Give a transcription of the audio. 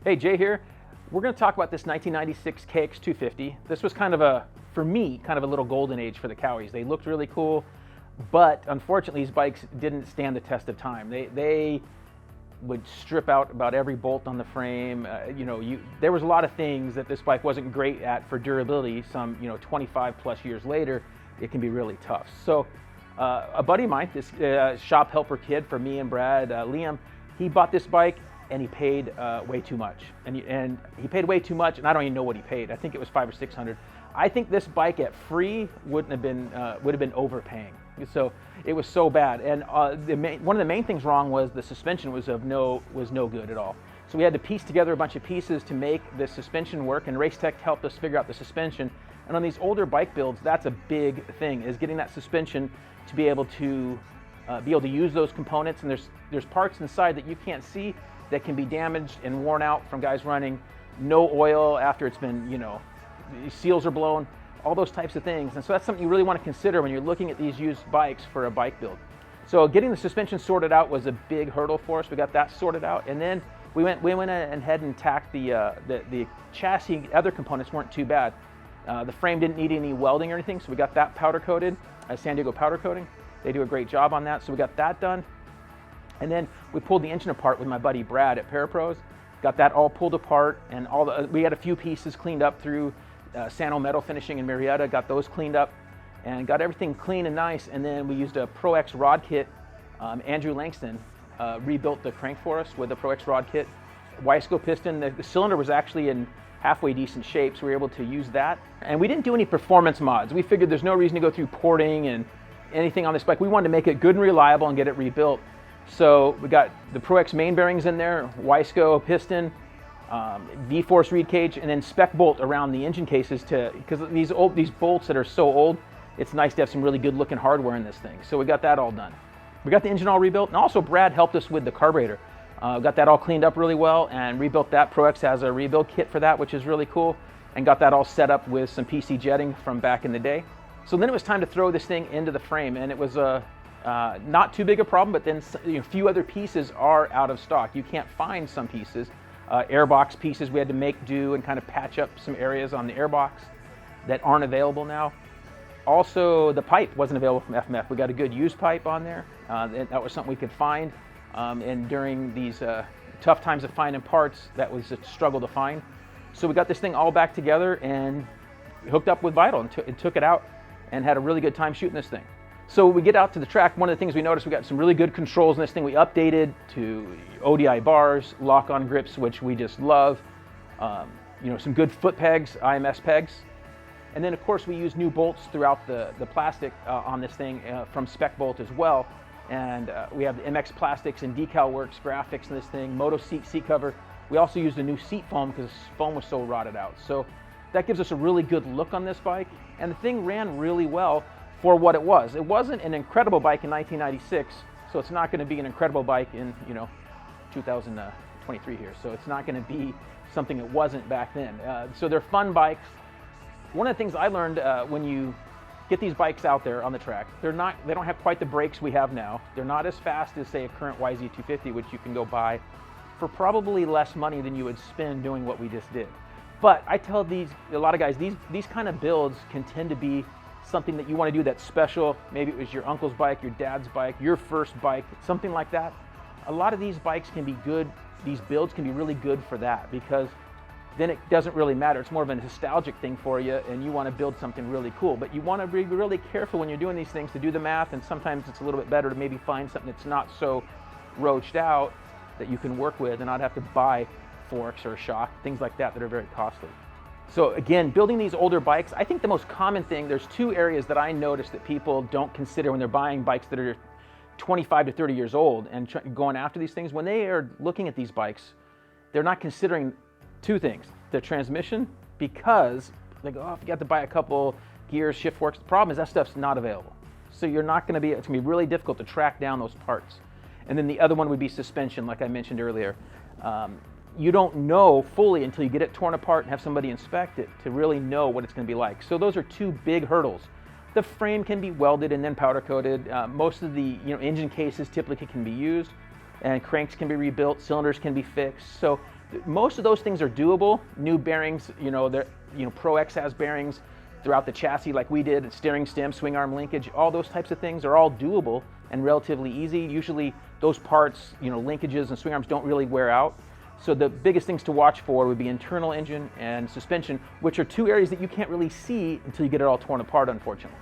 Hey, Jay here. We're going to talk about this 1996 KX250. This was kind of a, for me, kind of a little golden age for the Cowies. They looked really cool, but unfortunately these bikes didn't stand the test of time. They would strip out about every bolt on the frame. There was a lot of things that this bike wasn't great at for durability. Some, 25 plus years later, it can be really tough. So a buddy of mine, this shop helper kid for me and Brad, Liam, he bought this bike and he paid way too much. And he paid way too much, and I don't even know what he paid. I think it was $500 or $600. I think this bike at free would have been overpaying. So it was so bad. And one of the main things wrong was the suspension was no good at all. So we had to piece together a bunch of pieces to make the suspension work, and Race Tech helped us figure out the suspension. And on these older bike builds, that's a big thing, is getting that suspension to be able to use those components. And there's parts inside that you can't see that can be damaged and worn out from guys running no oil after it's been, seals are blown, all those types of things. And so that's something you really want to consider when you're looking at these used bikes for a bike build. So getting the suspension sorted out was a big hurdle for us. We got that sorted out, and then we went ahead and tacked the chassis. Other components weren't too bad. The frame didn't need any welding or anything, so we got that powder coated, San Diego powder coating. They do a great job on that, so we got that done. And then we pulled the engine apart with my buddy Brad at Parapros. Got that all pulled apart, and we had a few pieces cleaned up through Sano Metal Finishing in Marietta. Got those cleaned up and got everything clean and nice. And then we used a Pro X rod kit. Andrew Langston rebuilt the crank for us with the Pro X rod kit. Wiseco piston. The cylinder was actually in halfway decent shape, so we were able to use that. And we didn't do any performance mods. We figured there's no reason to go through porting and anything on this bike. We wanted to make it good and reliable and get it rebuilt. So we got the Pro X main bearings in there, Wiseco piston, V-force reed cage, and then spec bolt around the engine cases because these bolts that are so old, it's nice to have some really good looking hardware in this thing. So we got that all done. We got the engine all rebuilt, and also Brad helped us with the carburetor. Got that all cleaned up really well and rebuilt that. Pro X has a rebuild kit for that, which is really cool, and got that all set up with some PC jetting from back in the day. So then it was time to throw this thing into the frame, and it was not too big a problem, but then a few other pieces are out of stock. You can't find some pieces. Airbox pieces we had to make do and kind of patch up some areas on the airbox that aren't available now. Also, the pipe wasn't available from FMF. We got a good used pipe on there. That was something we could find. And during these tough times of finding parts, that was a struggle to find. So we got this thing all back together and hooked up with Vital and took it out and had a really good time shooting this thing. So we get out to the track. One of the things we noticed, we got some really good controls in this thing. We updated to ODI bars, lock-on grips, which we just love. Some good foot pegs, IMS pegs. And then of course we use new bolts throughout the plastic on this thing from Spec Bolt as well. And we have the MX Plastics and Decal Works graphics in this thing, Moto seat cover. We also used a new seat foam because the foam was so rotted out. So that gives us a really good look on this bike. And the thing ran really well for what it was. It wasn't an incredible bike in 1996, so it's not going to be an incredible bike in 2023 here. So it's not going to be something it wasn't back then. So they're fun bikes. One of the things I learned when you get these bikes out there on the track, they don't have quite the brakes we have now. They're not as fast as say a current YZ250, which you can go buy for probably less money than you would spend doing what we just did. But I tell a lot of guys, these kind of builds can tend to be something that you want to do that's special. Maybe it was your uncle's bike, your dad's bike, your first bike, something like that. A lot of these bikes can be good, these builds can be really good for that, because then it doesn't really matter. It's more of a nostalgic thing for you, and you want to build something really cool. But you want to be really careful when you're doing these things to do the math, and sometimes it's a little bit better to maybe find something that's not so roached out that you can work with and not have to buy forks or shock, things like that are very costly. So again, building these older bikes, I think the most common thing, there's two areas that I notice that people don't consider when they're buying bikes that are 25 to 30 years old and going after these things. When they are looking at these bikes, they're not considering two things. The transmission, because they go, oh, if you got to buy a couple gears, shift forks. The problem is that stuff's not available. So it's going to be really difficult to track down those parts. And then the other one would be suspension, like I mentioned earlier. You don't know fully until you get it torn apart and have somebody inspect it to really know what it's going to be like. So those are two big hurdles. The frame can be welded and then powder coated. Most of the engine cases typically can be used, and cranks can be rebuilt, cylinders can be fixed. So Most of those things are doable. New bearings, Pro X has bearings throughout the chassis like we did, steering stem, swing arm linkage, all those types of things are all doable and relatively easy. Usually those parts, linkages and swing arms don't really wear out. So the biggest things to watch for would be internal engine and suspension, which are two areas that you can't really see until you get it all torn apart, unfortunately.